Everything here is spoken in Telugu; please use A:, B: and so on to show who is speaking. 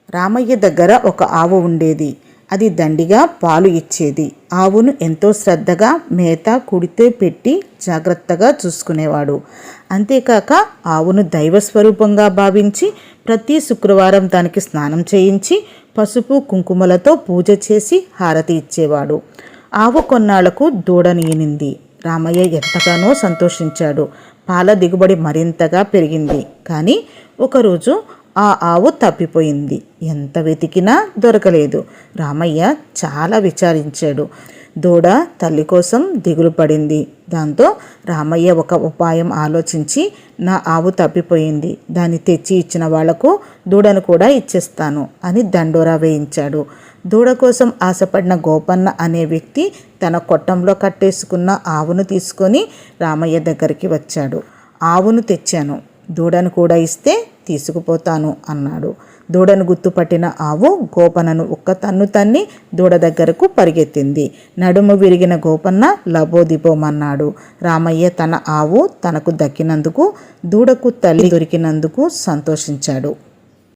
A: రామయ్య దగ్గర ఒక ఆవు ఉండేది. అది దండిగా పాలు ఇచ్చేది. ఆవును ఎంతో శ్రద్ధగా మేత కుడితే పెట్టి జాగ్రత్తగా చూసుకునేవాడు. అంతేకాక ఆవును దైవస్వరూపంగా భావించి ప్రతి శుక్రవారం దానికి స్నానం చేయించి పసుపు కుంకుమలతో పూజ చేసి హారతి ఇచ్చేవాడు. ఆవు కొన్నాళ్లకు దూడను ఈనింది. రామయ్య ఎంతగానో సంతోషించాడు. పాల దిగుబడి మరింతగా పెరిగింది. కానీ ఒకరోజు ఆ ఆవు తప్పిపోయింది. ఎంత వెతికినా దొరకలేదు. రామయ్య చాలా విచారించాడు. దూడ తల్లి కోసం దిగులు పడింది. దాంతో రామయ్య ఒక ఉపాయం ఆలోచించి, నా ఆవు తప్పిపోయింది, దాన్ని తెచ్చి ఇచ్చిన వాళ్లకు దూడను కూడా ఇచ్చేస్తాను అని దండోరా వేయించాడు. దూడ కోసం ఆశపడిన గోపన్న అనే వ్యక్తి తన కొట్టంలో కట్టేసుకున్న ఆవును తీసుకొని రామయ్య దగ్గరికి వచ్చాడు. ఆవును తెచ్చాను, దూడను కూడా ఇస్తే తీసుకుపోతాను అన్నాడు. దూడను గుర్తుపట్టిన ఆవు గోపన్నను ఒక్క తన్ను తన్ని దూడ దగ్గరకు పరిగెత్తింది. నడుము విరిగిన గోపన్న లబోదిబోమన్నాడు. రామయ్య తన ఆవు తనకు దక్కినందుకు, దూడకు తల్లి దొరికినందుకు సంతోషించాడు.